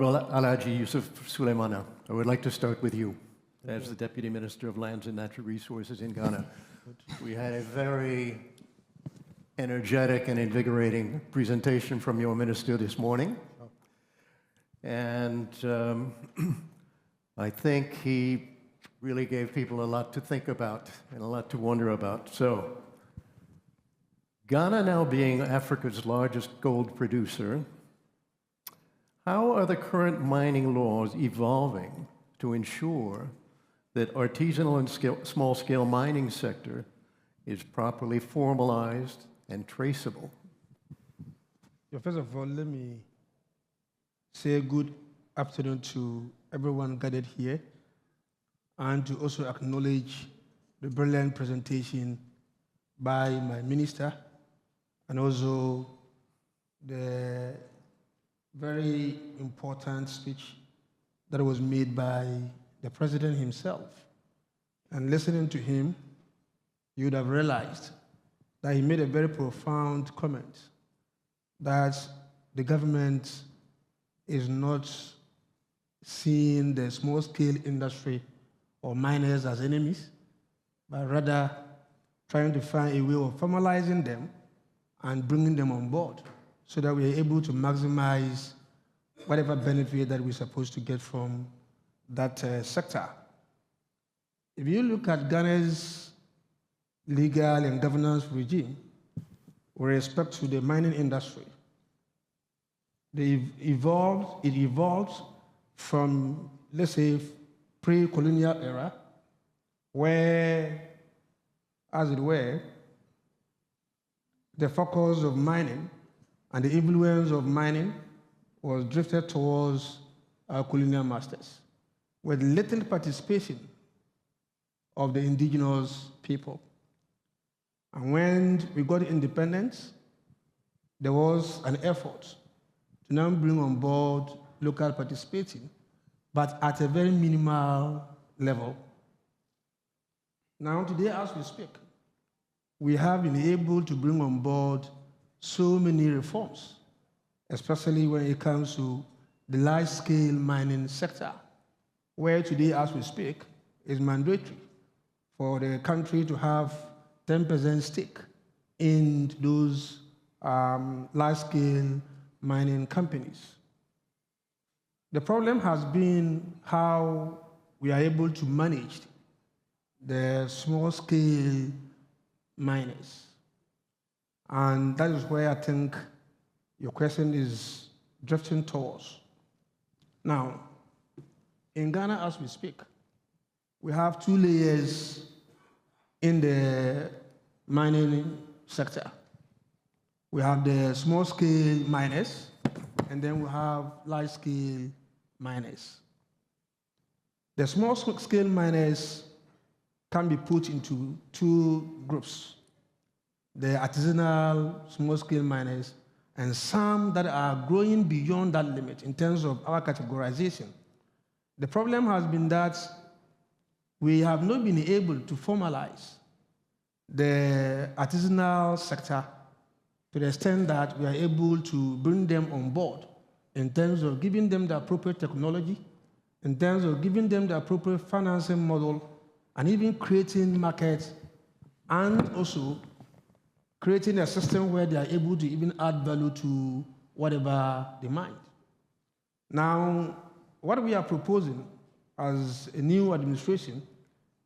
Honorable Alhaji Yusuf Suleimana, I would like to start with you as the Deputy Minister of Lands and Natural Resources in Ghana. We had a very energetic and invigorating presentation from your minister this morning. And I think he really gave people a lot to think about and a lot to wonder about. So, Ghana now being Africa's largest gold producer, how are the current mining laws evolving to ensure that artisanal and small-scale mining sector is properly formalized and traceable? First of all, let me say good afternoon to everyone gathered here, and to also acknowledge the brilliant presentation by my minister, and also the very important speech that was made by the president himself. And listening to him, you would have realized that he made a very profound comment that the government is not seeing the small-scale industry or miners as enemies, but rather trying to find a way of formalizing them and bringing them on board so that we are able to maximize whatever benefit that we're supposed to get from that sector. If you look at Ghana's legal and governance regime with respect to the mining industry, it evolved from, let's say, pre-colonial era, where, as it were, the focus of mining and the influence of mining was drifted towards our colonial masters, with little participation of the indigenous people. And when we got independence, there was an effort to now bring on board local participating, but at a very minimal level. Now, today, as we speak, we have been able to bring on board so many reforms, especially when it comes to the large-scale mining sector, where today, as we speak, is mandatory for the country to have 10% stake in those large-scale mining companies. The problem has been how we are able to manage the small-scale miners. And that is where I think your question is drifting towards. Now, in Ghana, as we speak, we have two layers in the mining sector. We have the small-scale miners, and then we have large-scale miners. The small-scale miners can be put into two groups: the artisanal small-scale miners and some that are growing beyond that limit in terms of our categorization. The problem has been that we have not been able to formalize the artisanal sector to the extent that we are able to bring them on board in terms of giving them the appropriate technology, in terms of giving them the appropriate financing model, and even creating markets, and also creating a system where they are able to even add value to whatever they mine. Now, what we are proposing as a new administration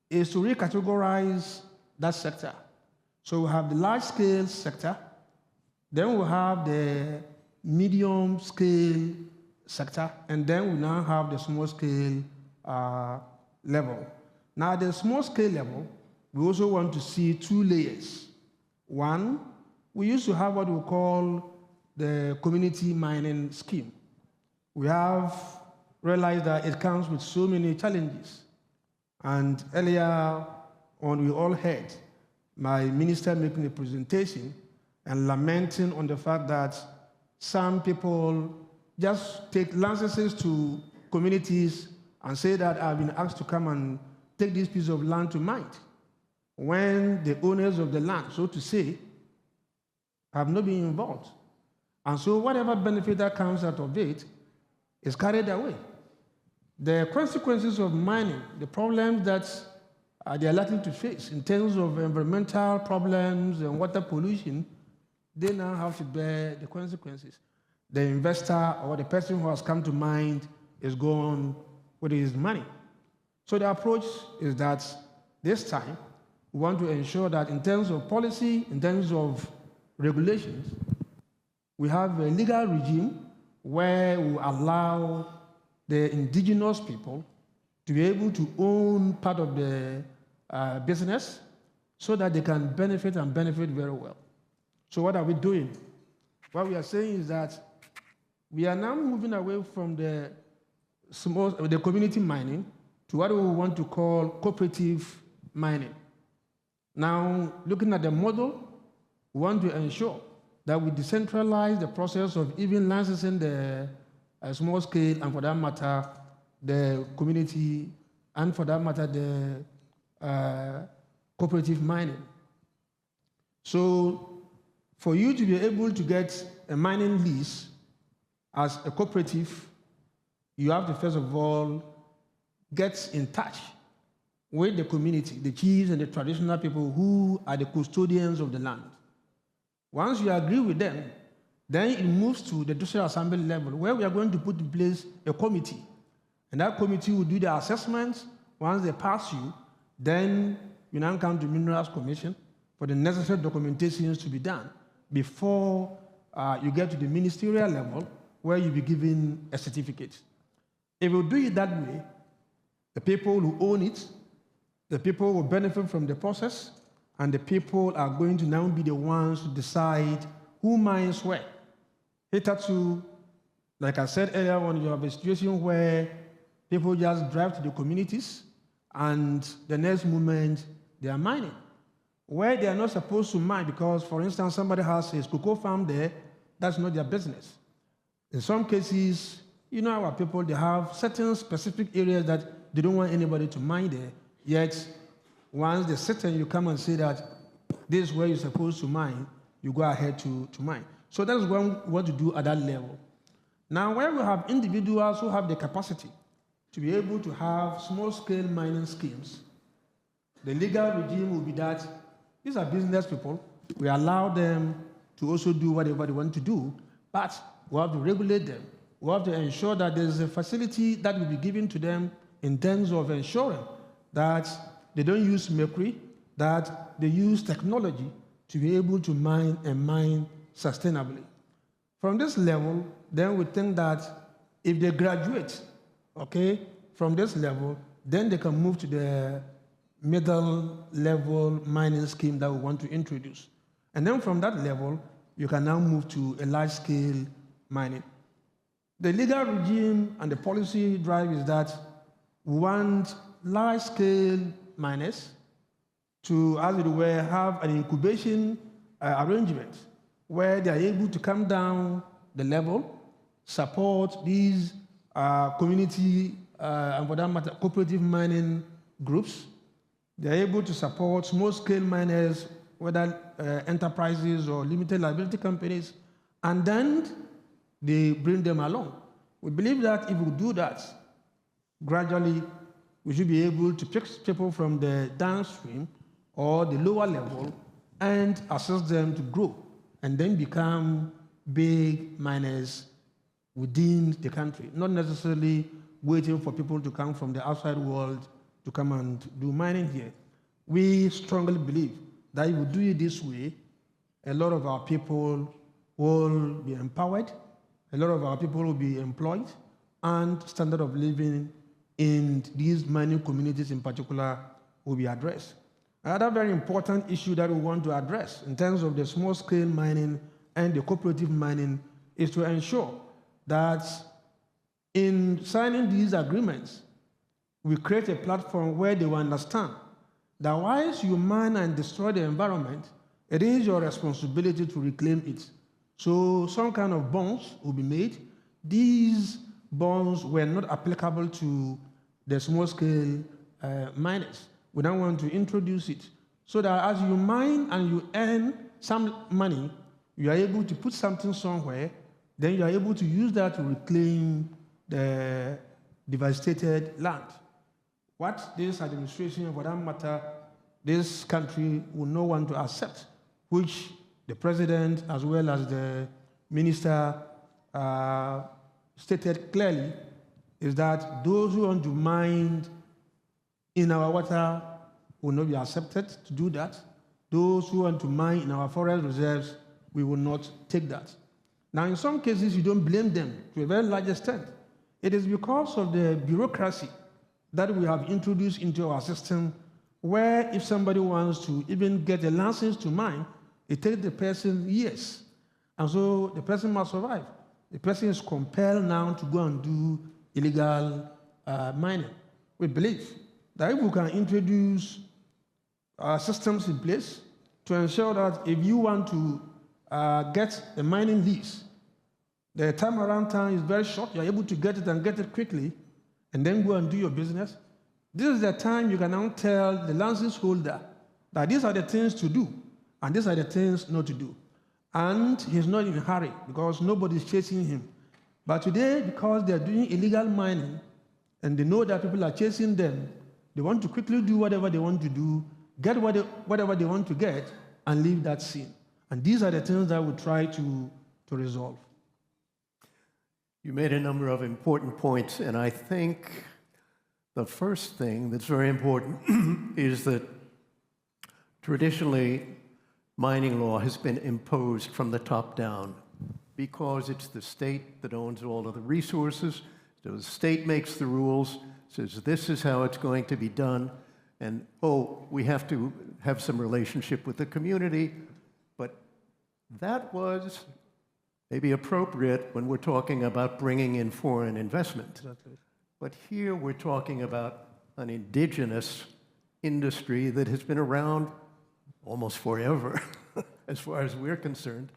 is to recategorize that sector. So we have the large-scale sector, then we have the medium-scale sector, and then we now have the small-scale level. Now, at the small-scale level, we also want to see two layers. One, we used to have what we call the community mining scheme. We have realized that it comes with so many challenges. And earlier on, we all heard my minister making a presentation and lamenting on the fact that some people just take licenses to communities and say that I've been asked to come and take this piece of land to mine, when the owners of the land, so to say, have not been involved. And so whatever benefit that comes out of it is carried away. The consequences of mining, the problems that they are likely to face in terms of environmental problems and water pollution, they now have to bear the consequences. The investor or the person who has come to mind is gone with his money. So the approach is that this time we want to ensure that in terms of policy, in terms of regulations, we have a legal regime where we allow the indigenous people to be able to own part of the business so that they can benefit and benefit very well. So what are we doing? What we are saying is that we are now moving away from the community mining to what we want to call cooperative mining. Now, looking at the model, we want to ensure that we decentralize the process of even licensing the small scale and, for that matter, the community, and for that matter, the cooperative mining. So, for you to be able to get a mining lease as a cooperative, you have to first of all get in touch with the community, the chiefs and the traditional people who are the custodians of the land. Once you agree with them, then it moves to the district assembly level, where we are going to put in place a committee. And that committee will do the assessments. Once they pass you, then you now come to Minerals Commission for the necessary documentations to be done before you get to the ministerial level, where you'll be given a certificate. If you do it that way, the people who own it, the people will benefit from the process, and the people are going to now be the ones to decide who mines where. Hitherto, like I said earlier on, you have a situation where people just drive to the communities, and the next moment they are mining where they are not supposed to mine, because, for instance, somebody has a cocoa farm there. That's not their business. In some cases, you know, our people, they have certain specific areas that they don't want anybody to mine there, yet once they sit and you come and say that this is where you're supposed to mine, you go ahead to mine. So that's what we want to do at that level. Now, where we have individuals who have the capacity to be able to have small-scale mining schemes, the legal regime will be that these are business people. We allow them to also do whatever they want to do, but we have to regulate them. We have to ensure that there's a facility that will be given to them in terms of ensuring that they don't use mercury, that they use technology to be able to mine and mine sustainably. From this level, then we think that if they graduate, okay, from this level, then they can move to the middle level mining scheme that we want to introduce. And then from that level, you can now move to a large scale mining. The legal regime and the policy drive is that we want large scale miners to, as it were, have an incubation arrangement where they are able to come down the level, support these community and, for that matter, cooperative mining groups. They are able to support small-scale miners, whether enterprises or limited liability companies, and then they bring them along. We believe that if we do that, gradually we should be able to pick people from the downstream or the lower level and assist them to grow and then become big miners within the country, not necessarily waiting for people to come from the outside world to come and do mining here. We strongly believe that if we do it this way, a lot of our people will be empowered, a lot of our people will be employed, and standard of living in these mining communities in particular will be addressed. Another very important issue that we want to address in terms of the small-scale mining and the cooperative mining is to ensure that in signing these agreements, we create a platform where they will understand that once you mine and destroy the environment, it is your responsibility to reclaim it. So some kind of bonds will be made. These bonds were not applicable to the small-scale miners. We don't want to introduce it so that as you mine and you earn some money, you are able to put something somewhere, then you are able to use that to reclaim the devastated land. What this administration, for that matter, this country will not want to accept, which the president as well as the minister stated clearly, is that those who want to mine in our water will not be accepted to do that. Those who want to mine in our forest reserves, we will not take that. Now, in some cases, you don't blame them to a very large extent. It is because of the bureaucracy that we have introduced into our system, where if somebody wants to even get a license to mine, it takes the person years. And so the person must survive. The person is compelled now to go and do illegal mining. We believe that if we can introduce systems in place to ensure that if you want to get a mining lease, the time around time is very short, you're able to get it and get it quickly, and then go and do your business. This is the time you can now tell the license holder that these are the things to do, and these are the things not to do. And he's not in a hurry because nobody's chasing him. But today, because they're doing illegal mining, and they know that people are chasing them, they want to quickly do whatever they want to do, get whatever they want to get, and leave that scene. And these are the things that we try to resolve. You made a number of important points, and I think the first thing that's very important is that traditionally, mining law has been imposed from the top down because it's the state that owns all of the resources. So the state makes the rules, says this is how it's going to be done, and oh, we have to have some relationship with the community. But that was maybe appropriate when we're talking about bringing in foreign investment. Exactly. But here we're talking about an indigenous industry that has been around almost forever, as far as we're concerned.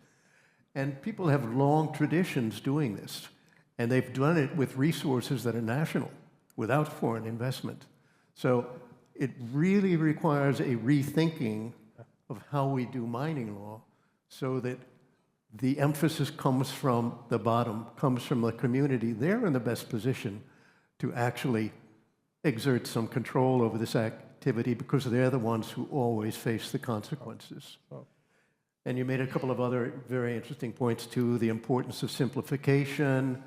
And people have long traditions doing this. And they've done it with resources that are national, without foreign investment. So it really requires a rethinking of how we do mining law so that the emphasis comes from the bottom, comes from the community. They're in the best position to actually exert some control over this activity because they're the ones who always face the consequences. And you made a couple of other very interesting points too, the importance of simplification,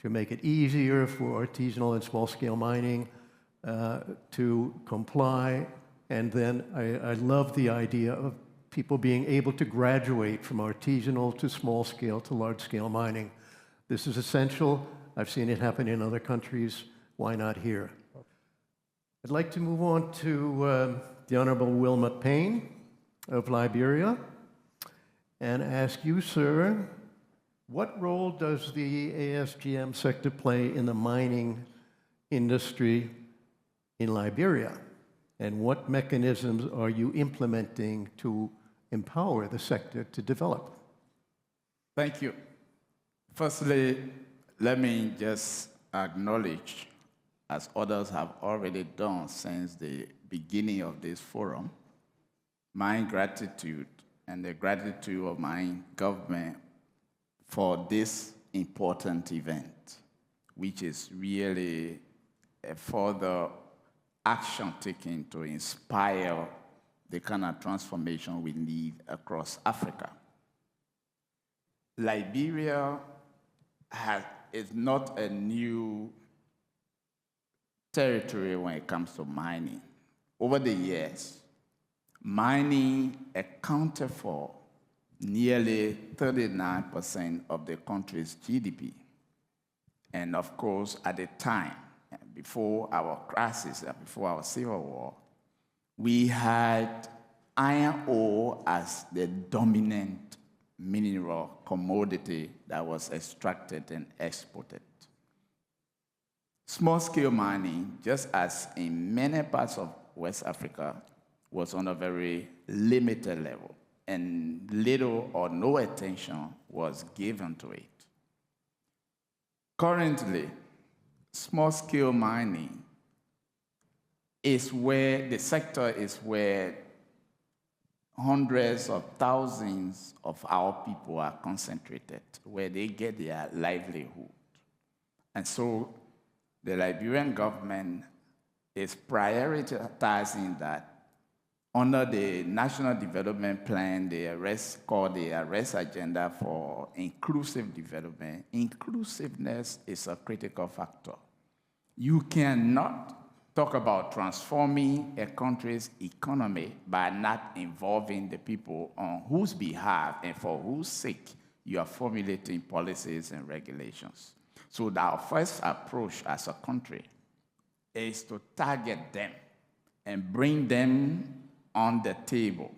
to make it easier for artisanal and small-scale mining to comply. And then I love the idea of people being able to graduate from artisanal to small-scale to large-scale mining. This is essential. I've seen it happen in other countries. Why not here? I'd like to move on to the Honorable Wilmot Payne of Liberia and ask you, sir, what role does the ASGM sector play in the mining industry in Liberia? And what mechanisms are you implementing to empower the sector to develop? Thank you. Firstly, let me just acknowledge, as others have already done since the beginning of this forum, my gratitude and the gratitude of my government for this important event, which is really a further action taken to inspire the kind of transformation we need across Africa. Liberia is not a new territory when it comes to mining. Over the years, mining accounted for nearly 39% of the country's GDP. And of course, at the time, before our crisis, before our civil war, we had iron ore as the dominant mineral commodity that was extracted and exported. Small-scale mining, just as in many parts of West Africa, was on a very limited level, and little or no attention was given to it. Currently, small-scale mining is where the sector is where hundreds of thousands of our people are concentrated, where they get their livelihood. And so the Liberian government is prioritizing that under the National Development Plan, called the Arrest Agenda for Inclusive Development. Inclusiveness is a critical factor. You cannot talk about transforming a country's economy by not involving the people on whose behalf and for whose sake you are formulating policies and regulations. So our first approach as a country is to target them and bring them on the table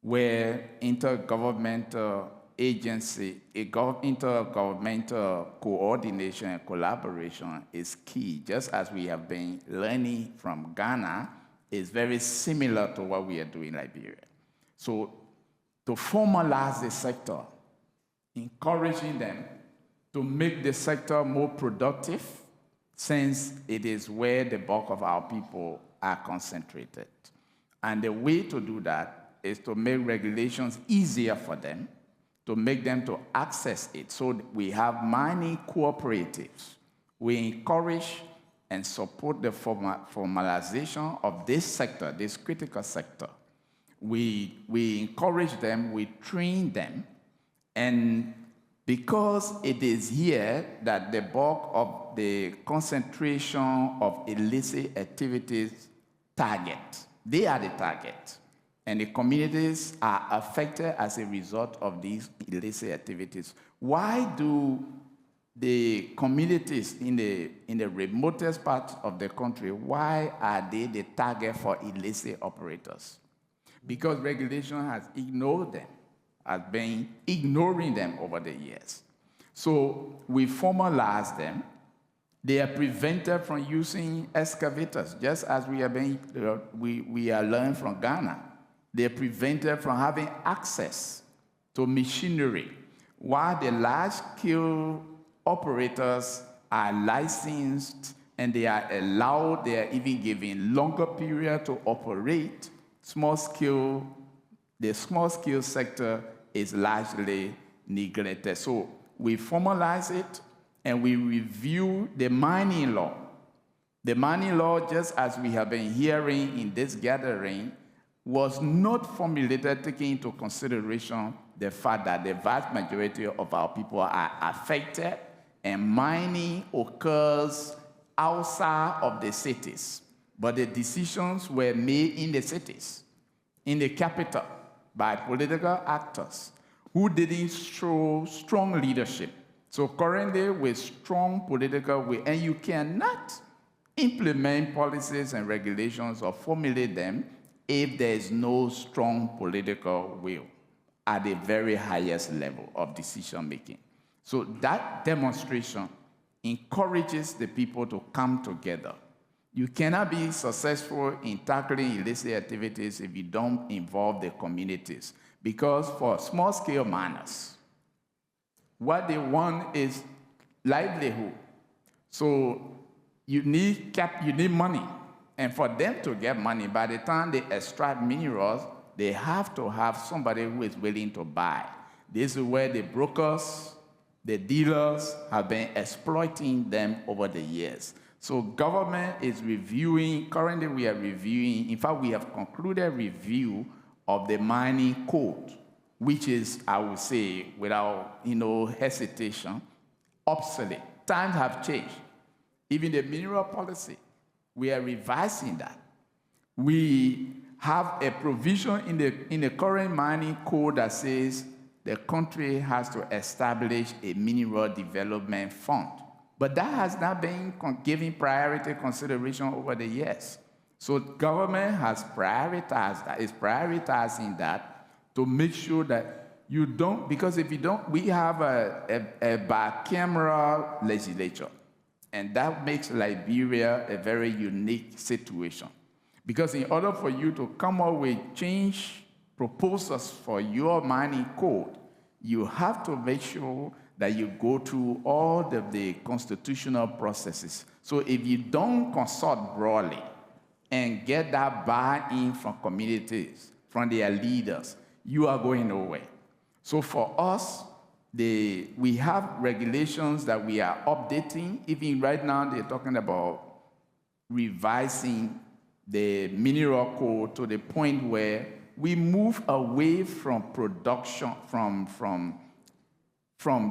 where intergovernmental agency, intergovernmental coordination and collaboration is key. Just as we have been learning from Ghana, is very similar to what we are doing in Liberia. So to formalize the sector, encouraging them to make the sector more productive, since it is where the bulk of our people are concentrated. And the way to do that is to make regulations easier for them, to make them to access it. So we have mining cooperatives. We encourage and support the formalization of this sector, this critical sector. We encourage them, we train them, and because it is here that the bulk of the concentration of illicit activities target. They are the target. And the communities are affected as a result of these illicit activities. Why do the communities in the remotest part of the country, why are they the target for illicit operators? Because regulation has ignored them, has been ignoring them over the years. So we formalize them. They are prevented from using excavators, just as we are learning from Ghana. They are prevented from having access to machinery, while the large-scale operators are licensed and they are allowed, they are even given longer period to operate. The small-scale sector is largely neglected. So we formalize it, and we review the mining law. The mining law, just as we have been hearing in this gathering, was not formulated taking into consideration the fact that the vast majority of our people are affected, and mining occurs outside of the cities. But the decisions were made in the cities, in the capital, by political actors who didn't show strong leadership. So currently, with strong political will, and you cannot implement policies and regulations or formulate them if there is no strong political will at the very highest level of decision making. So that demonstration encourages the people to come together. You cannot be successful in tackling illicit activities if you don't involve the communities. Because for small-scale miners, what they want is livelihood. So you need money. And for them to get money, by the time they extract minerals, they have to have somebody who is willing to buy. This is where the brokers, the dealers have been exploiting them over the years. So government is reviewing, currently we are reviewing, in fact, we have concluded review of the mining code, which is, I would say, without hesitation, obsolete. Times have changed. Even the mineral policy, we are revising that. We have a provision in the current mining code that says the country has to establish a mineral development fund. But that has not been given priority consideration over the years. So government has prioritized that, is prioritizing that to make sure that you don't, because if you don't, we have a bicameral legislature. And that makes Liberia a very unique situation. Because in order for you to come up with change proposals for your mining code, you have to make sure that you go through all the constitutional processes. So if you don't consult broadly and get that buy-in from communities, from their leaders, you are going nowhere. So for us, we have regulations that we are updating. Even right now, they're talking about revising the mineral code to the point where we move away from production, from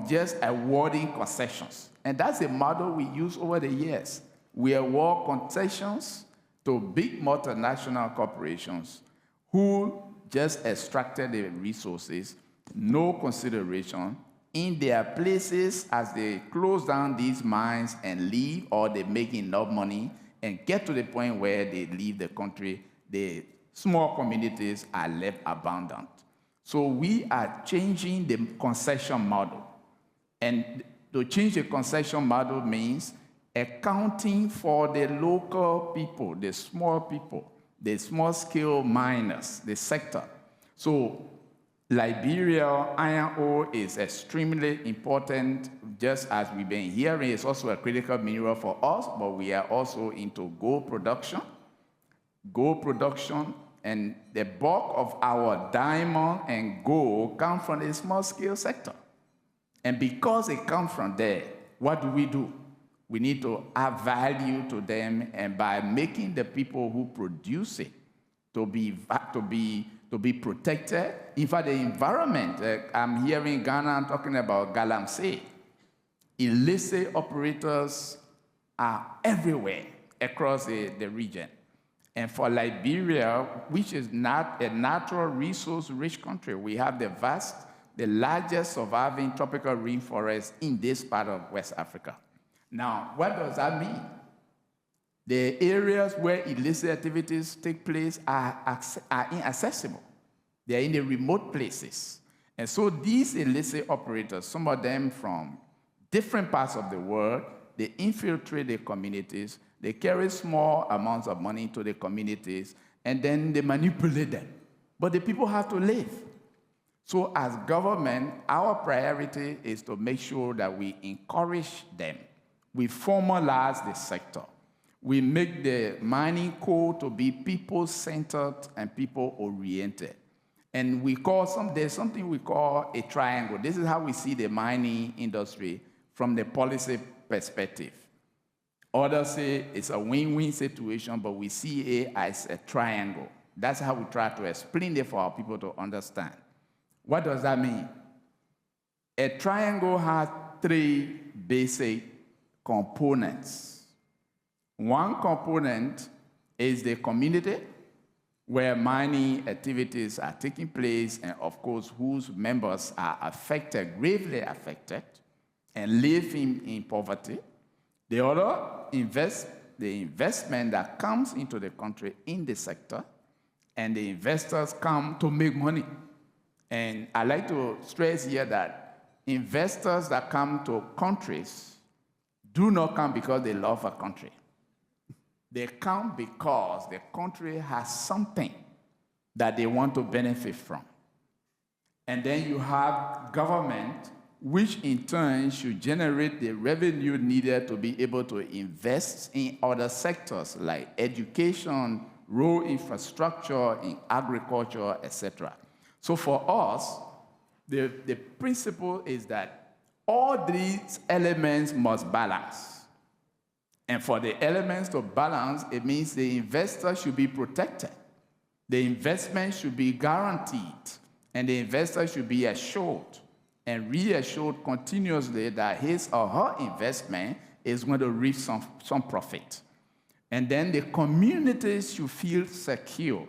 just awarding concessions. And that's a model we use over the years. We award concessions to big multinational corporations who just extracted the resources, no consideration. In their places, as they close down these mines and leave, or they make enough money and get to the point where they leave the country, the small communities are left abandoned. So we are changing the concession model. And to change the concession model means accounting for the local people, the small-scale miners, the sector. So Liberia, iron ore is extremely important, just as we've been hearing. It's also a critical mineral for us, but we are also into gold production, and the bulk of our diamond and gold come from the small-scale sector. And because it comes from there, what do? We need to add value to them, and by making the people who produce it to be protected. In fact, the environment, I'm hearing Ghana talking about galamsey. Illicit operators are everywhere across the region. And for Liberia, which is not a natural resource-rich country, we have the largest surviving tropical rainforest in this part of West Africa. Now, what does that mean? The areas where illicit activities take place are inaccessible. They are in the remote places. And so these illicit operators, some of them from different parts of the world, they infiltrate the communities, they carry small amounts of money to the communities, and then they manipulate them. But the people have to live. So as government, our priority is to make sure that we encourage them. We formalize the sector. We make the mining code to be people-centered and people-oriented. And there's something we call a triangle. This is how we see the mining industry from the policy perspective. Others say it's a win-win situation, but we see it as a triangle. That's how we try to explain it for our people to understand. What does that mean? A triangle has three basic components. One component is the community, where mining activities are taking place, and of course, whose members are affected, gravely affected, and live in poverty. The other, the investment that comes into the country in the sector, and the investors come to make money. And I like to stress here that investors that come to countries do not come because they love a country. They come because the country has something that they want to benefit from. And then you have government, which in turn should generate the revenue needed to be able to invest in other sectors like education, road infrastructure, in agriculture, etc. So for us, the principle is that all these elements must balance. And for the elements to balance, it means the investor should be protected. The investment should be guaranteed. And the investor should be assured and reassured continuously that his or her investment is going to reap some profit. And then the communities should feel secure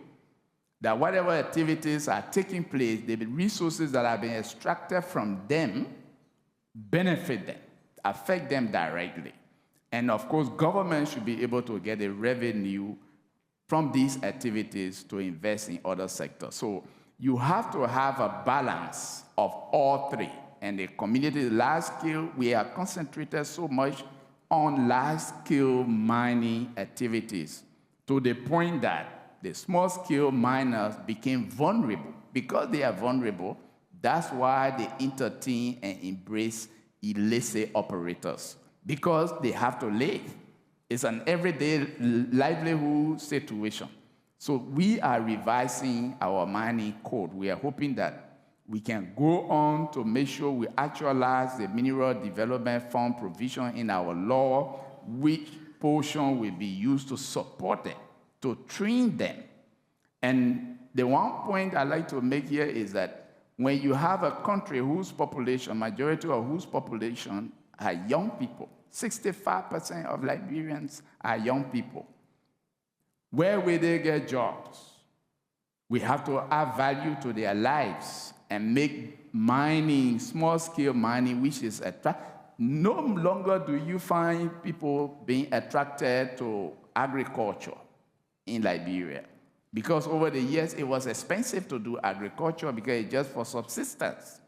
that whatever activities are taking place, the resources that are being extracted from them benefit them, affect them directly. And of course, government should be able to get a revenue from these activities to invest in other sectors. So you have to have a balance of all three. And the community large scale, we are concentrated so much on large scale mining activities to the point that the small scale miners became vulnerable. Because they are vulnerable, that's why they entertain and embrace illicit operators. Because they have to live. It's an everyday livelihood situation. So we are revising our mining code. We are hoping that We can go on to make sure we actualize the Mineral Development Fund provision in our law, which portion will be used to support them, to train them. And the one point I like to make here is that when you have a country whose population, majority of whose population are young people, 65% of Liberians are young people, where will they get jobs? We have to add value to their lives and make mining, small-scale mining, which is attractive. No longer do you find people being attracted to agriculture in Liberia, because over the years it was expensive to do agriculture because it's just for subsistence,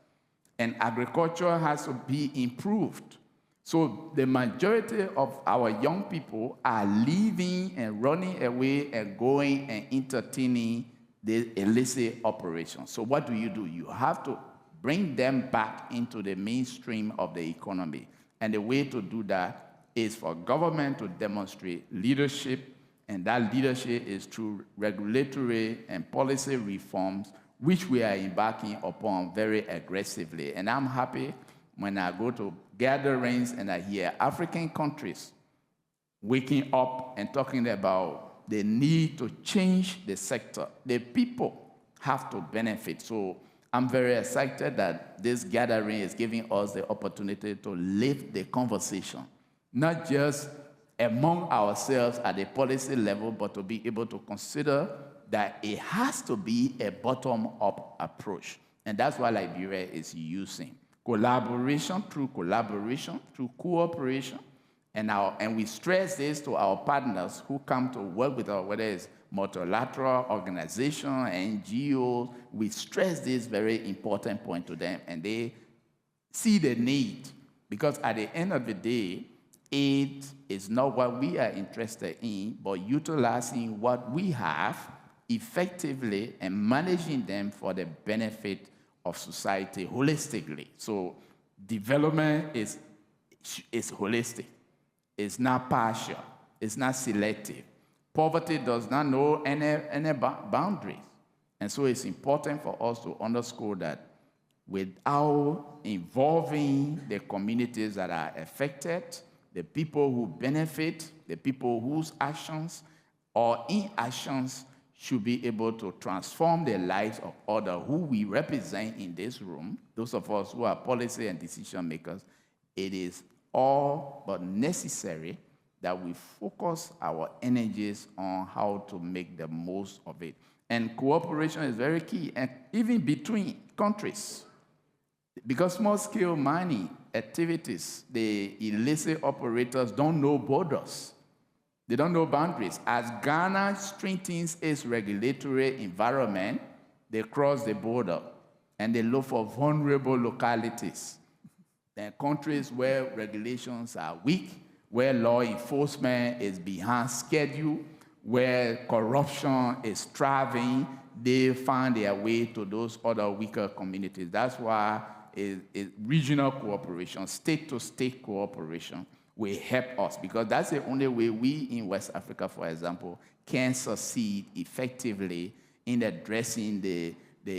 and agriculture has to be improved. So the majority of our young people are leaving and running away and going and entertaining the illicit operations. So what do? You have to bring them back into the mainstream of the economy. And the way to do that is for government to demonstrate leadership, and that leadership is through regulatory and policy reforms, which we are embarking upon very aggressively. And I'm happy when I go to gatherings and I hear African countries waking up and talking about the need to change the sector. The people have to benefit. So I'm very excited that this gathering is giving us the opportunity to lift the conversation, not just among ourselves at the policy level, but to be able to consider that it has to be a bottom-up approach. And that's what Liberia is using. Collaboration, through cooperation, and we stress this to our partners who come to work with us, whether it's multilateral organization, NGOs. We stress this very important point to them, and they see the need, because at the end of the day, aid is not what we are interested in, but utilizing what we have effectively and managing them for the benefit of society holistically. So development is holistic. It's not partial. It's not selective. Poverty does not know any boundaries. And so it's important for us to underscore that without involving the communities that are affected, the people who benefit, the people whose actions or inactions should be able to transform the lives of others who we represent in this room, those of us who are policy and decision makers, it is all but necessary that we focus our energies on how to make the most of it. And cooperation is very key, and even between countries. Because small-scale mining activities, the illicit operators don't know borders. They don't know boundaries. As Ghana strengthens its regulatory environment, they cross the border and they look for vulnerable localities. There are countries where regulations are weak, where law enforcement is behind schedule, where corruption is thriving, they find their way to those other weaker communities. That's why regional cooperation, state-to-state cooperation will help us, because that's the only way we in West Africa, for example, can succeed effectively in addressing the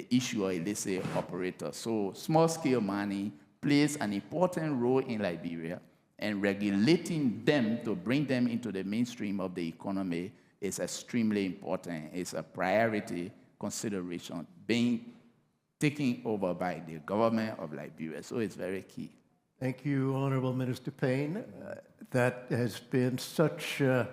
issue of illicit operators. So small-scale mining plays an important role in Liberia, and regulating them to bring them into the mainstream of the economy is extremely important. It's a priority consideration being taken over by the government of Liberia. So it's very key. Thank you, Honorable Minister Payne. That has been such an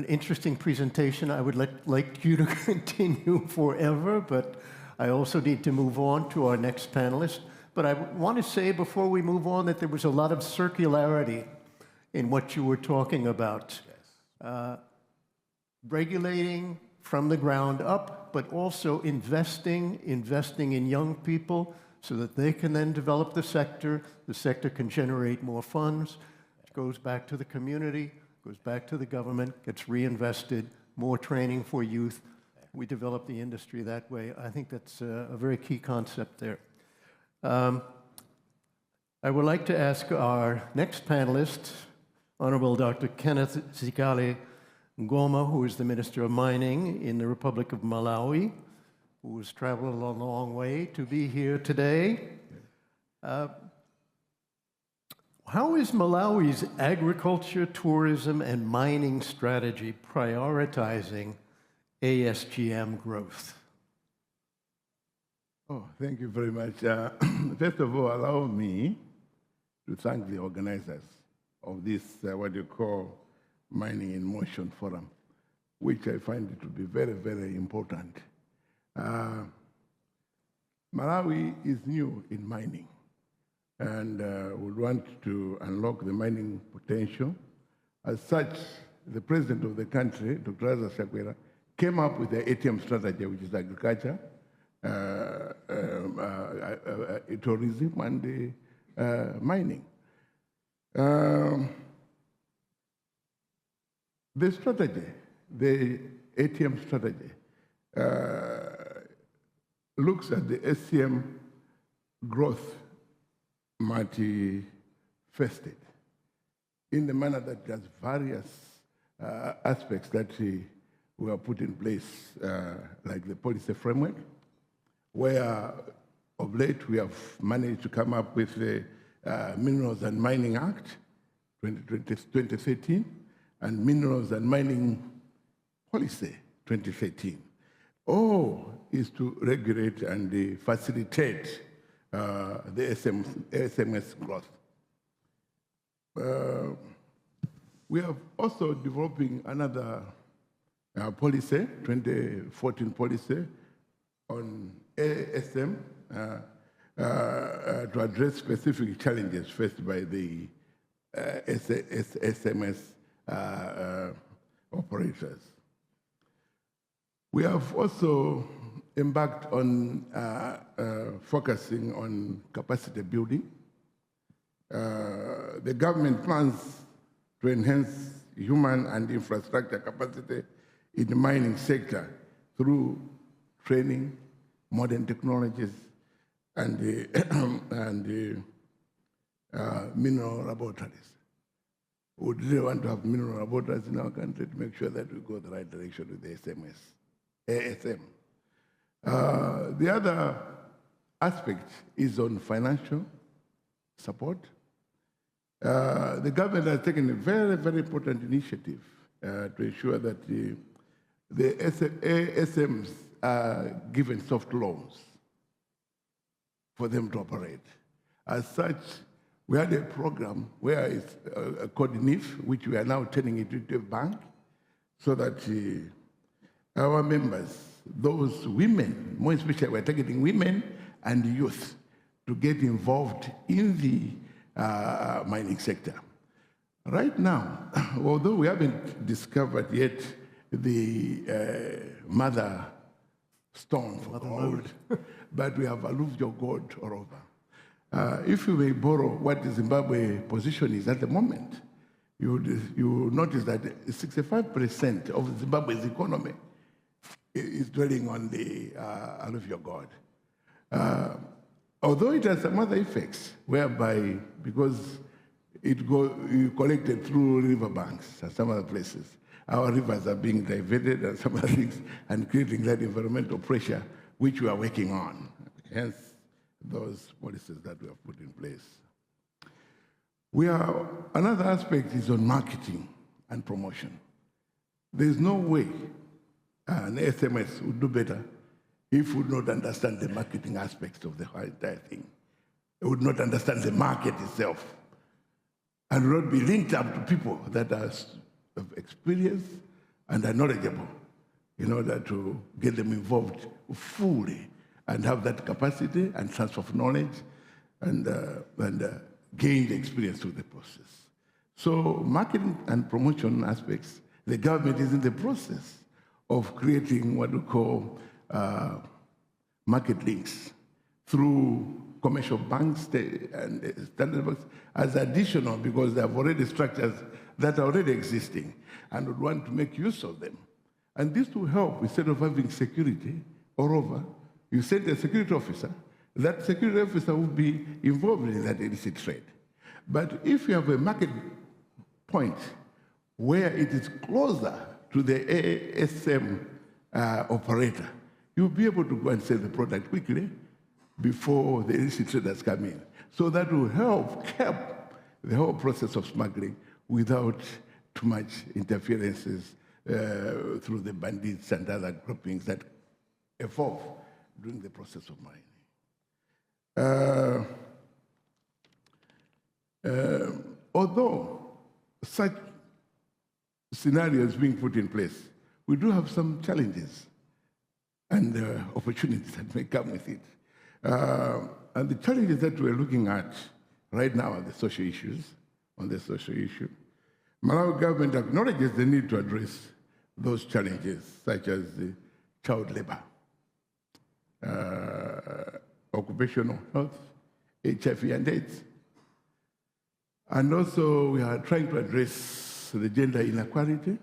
interesting presentation. I would like you to continue forever, but I also need to move on to our next panelist. But I want to say before we move on that there was a lot of circularity in what you were talking about. Yes. Regulating from the ground up, but also investing in young people so that they can then develop the sector can generate more funds, it goes back to the community, goes back to the government, gets reinvested, more training for youth. We develop the industry that way. I think that's a very key concept there. I would like to ask our next panelist, Honorable Dr. Kenneth Zikale Ngoma, who is the Minister of Mining in the Republic of Malawi, who has traveled a long way to be here today. How is Malawi's agriculture, tourism, and mining strategy prioritizing ASGM growth? Oh, thank you very much. First of all, allow me to thank the organizers of this, what you call Mining in Motion Forum, which I find it to be very, very important. Malawi is new in mining and would want to unlock the mining potential. As such, the president of the country, Dr. Lazarus Chakwera, came up with the ATM strategy, which is agriculture, tourism, and mining. The strategy, the ATM strategy, looks at the SCM growth multifaceted in the manner that there's various aspects that were put in place, like the policy framework, where of late we have managed to come up with the Minerals and Mining Act 2013 and Minerals and Mining Policy 2013. All is to regulate and facilitate the SMS growth. We are also developing another policy, 2014 policy, on ASM to address specific challenges faced by the SMS operators. We have also embarked on focusing on capacity building. The government plans to enhance human and infrastructure capacity in the mining sector through training, modern technologies, and mineral laboratories. We would really want to have mineral laboratories in our country to make sure that we go the right direction with the ASM. The other aspect is on financial support. The government has taken a very, very important initiative to ensure that the ASMs are given soft loans for them to operate. As such, we had a program where it's called NIF, which we are now turning it into a bank, so that our members, those women, more especially we're targeting women and youth, to get involved in the mining sector. Right now, although we haven't discovered yet the mother stone for gold, but we have alluvial gold all over. If you may borrow what the Zimbabwe position is at the moment, you notice that 65% of Zimbabwe's economy is dwelling on the alluvial gold. Although it has some other effects, whereby, because you collect it through riverbanks and some other places, our rivers are being diverted and some other things, and creating that environmental pressure, which we are working on. Hence, those policies that we have put in place. Another aspect is on marketing and promotion. There's no way an SMS would do better if we would not understand the marketing aspects of the entire thing. It would not understand the market itself, and would not be linked up to people that are of experience and are knowledgeable in order to get them involved fully and have that capacity and transfer of knowledge and gain the experience through the process. So marketing and promotion aspects, the government is in the process of creating what we call market links through commercial banks and standard banks as additional, because they have already structures that are already existing and would want to make use of them. And this will help. Instead of having security all over, you send a security officer. That security officer will be involved in that illicit trade. But if you have a market point where it is closer to the ASM operator, you'll be able to go and sell the product quickly before the illicit traders come in. So that will help curb the whole process of smuggling without too much interferences through the bandits and other groupings that evolve during the process of mining. Although such scenarios being put in place, we do have some challenges and opportunities that may come with it. And the challenges that we're looking at right now are the social issues. On the social issue, Malawi government acknowledges the need to address those challenges, such as child labor, occupational health, HIV and AIDS. And also we are trying to address the gender inequality,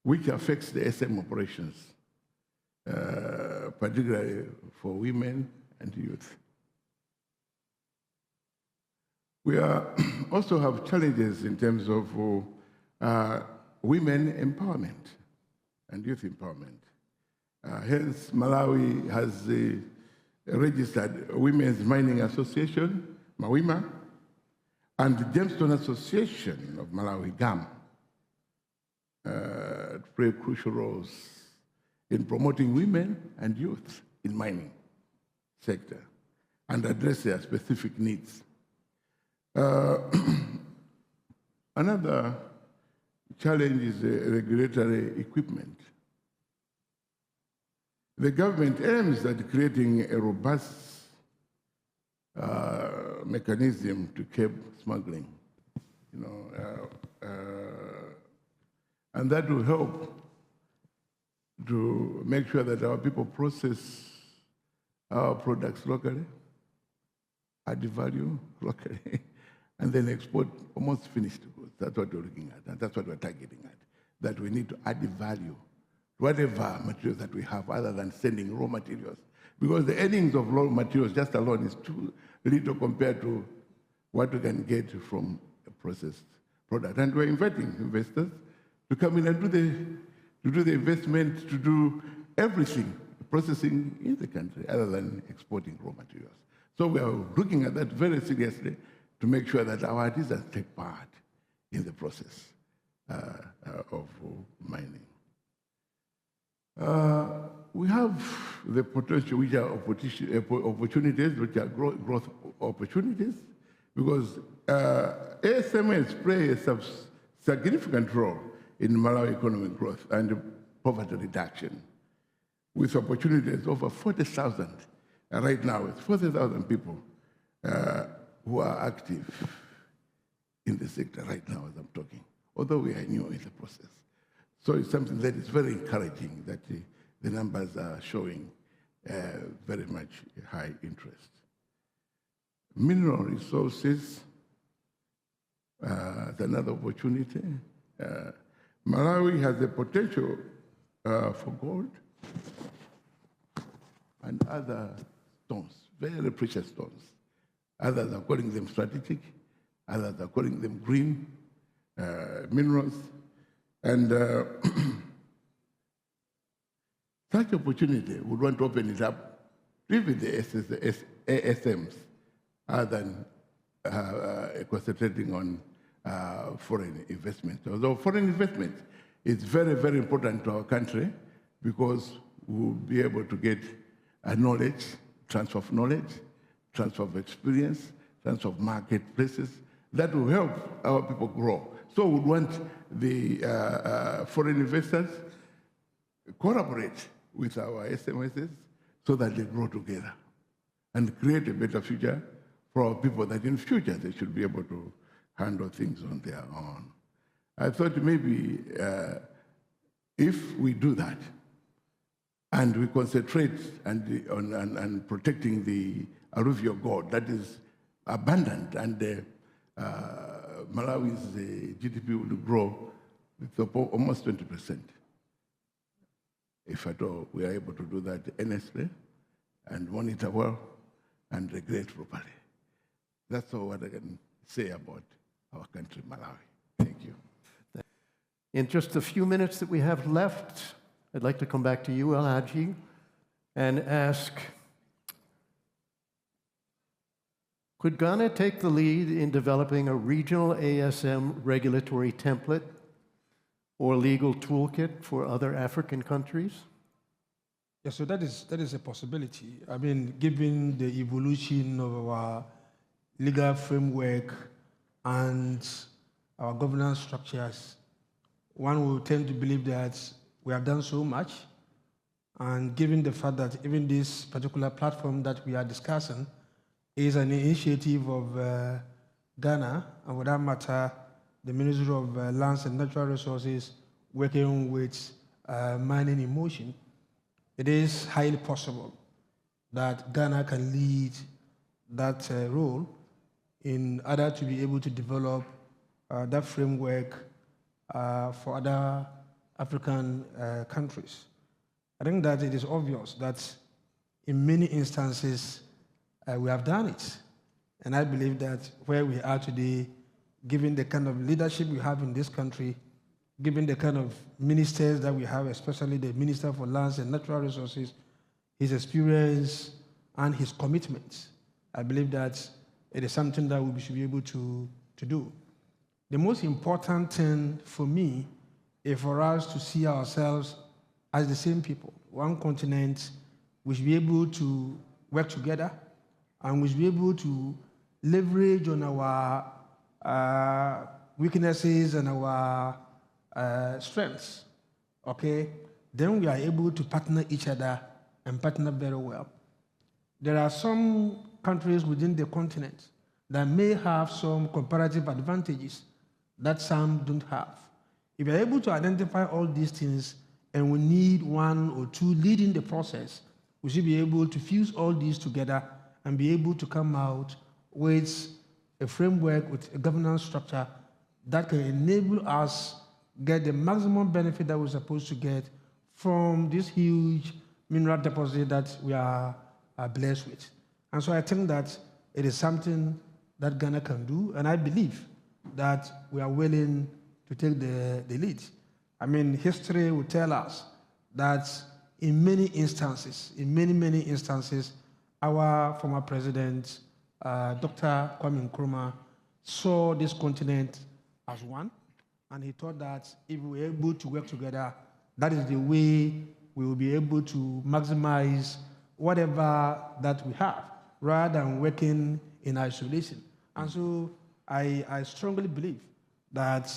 which affects the SM operations, particularly for women and youth. We also have challenges in terms of women empowerment and youth empowerment. Hence, Malawi has a registered Women's Mining Association, MAWIMA, and the Gemstone Association of Malawi, GAM, play crucial roles in promoting women and youth in mining sector and address their specific needs. Another challenge is regulatory equipment. The government aims at creating a robust mechanism to curb smuggling, and that will help to make sure that our people process our products locally, add value locally, and then export almost finished goods. That's what we're looking at, and that's what we're targeting at, that we need to add value to whatever materials that we have other than sending raw materials. Because the earnings of raw materials just alone is too little compared to what we can get from a processed product. And we're inviting investors to come in and do the investment, to do everything, processing in the country, other than exporting raw materials. So we are looking at that very seriously to make sure that our artisans take part in the process of mining. We have the potential, which are opportunities, which are growth opportunities, because ASMS play a significant role in Malawi economic growth and poverty reduction, with opportunities over 40,000. Right now, it's 40,000 people who are active in the sector right now as I'm talking, although we are new in the process. So it's something that is very encouraging that the numbers are showing very much high interest. Mineral resources, is another opportunity. Malawi has the potential for gold and other stones, very precious stones. Others are calling them strategic, others are calling them green minerals. And such opportunity would want to open it up to even the ASMs, other than concentrating on foreign investment. Although foreign investment is very, very important to our country, because we'll be able to get knowledge, transfer of experience, transfer of marketplaces, that will help our people grow. So we want the foreign investors collaborate with our SMSs so that they grow together and create a better future for our people, that in future they should be able to handle things on their own. I thought maybe if we do that and we concentrate on protecting the alluvial gold that is abundant, and Malawi's GDP will grow with almost 20%. If at all we are able to do that honestly and monitor well and regulate properly. That's all what I can say about our country, Malawi. Thank you. In just the few minutes that we have left, I'd like to come back to you, Alhaji, and ask, could Ghana take the lead in developing a regional ASM regulatory template or legal toolkit for other African countries? Yeah, so that is a possibility. I mean, given the evolution of our legal framework and our governance structures, one will tend to believe that we have done so much, and given the fact that even this particular platform that we are discussing is an initiative of Ghana, and for that matter, the Ministry of Lands and Natural Resources working with Mining in Motion, it is highly possible that Ghana can lead that role in order to be able to develop that framework for other African countries. I think that it is obvious that in many instances we have done it. And I believe that where we are today, given the kind of leadership we have in this country, given the kind of ministers that we have, especially the Minister for Lands and Natural Resources, his experience and his commitments, I believe that it is something that we should be able to do. The most important thing for me is for us to see ourselves as the same people, one continent. We should be able to work together, and we should be able to leverage on our weaknesses and our strengths, okay? Then we are able to partner each other and partner very well. There are some countries within the continent that may have some comparative advantages that some don't have. If you're able to identify all these things and we need one or two leading the process, we should be able to fuse all these together and be able to come out with a framework, with a governance structure that can enable us get the maximum benefit that we're supposed to get from this huge mineral deposit that we are blessed with. And so I think that it is something that Ghana can do, and I believe that we are willing to take the lead. I mean, history will tell us that in many instances, many instances, our former president, Dr. Kwame Nkrumah, saw this continent as one, and he thought that if we were able to work together, that is the way we will be able to maximize whatever that we have, rather than working in isolation. And so I strongly believe that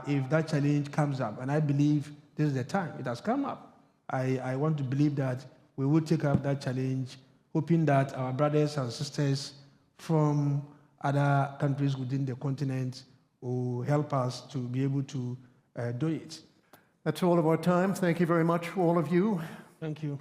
if that challenge comes up, and I believe this is the time it has come up, I want to believe that we will take up that challenge, hoping that our brothers and sisters from other countries within the continent will help us to be able to do it. That's all of our time. Thank you very much, all of you. Thank you.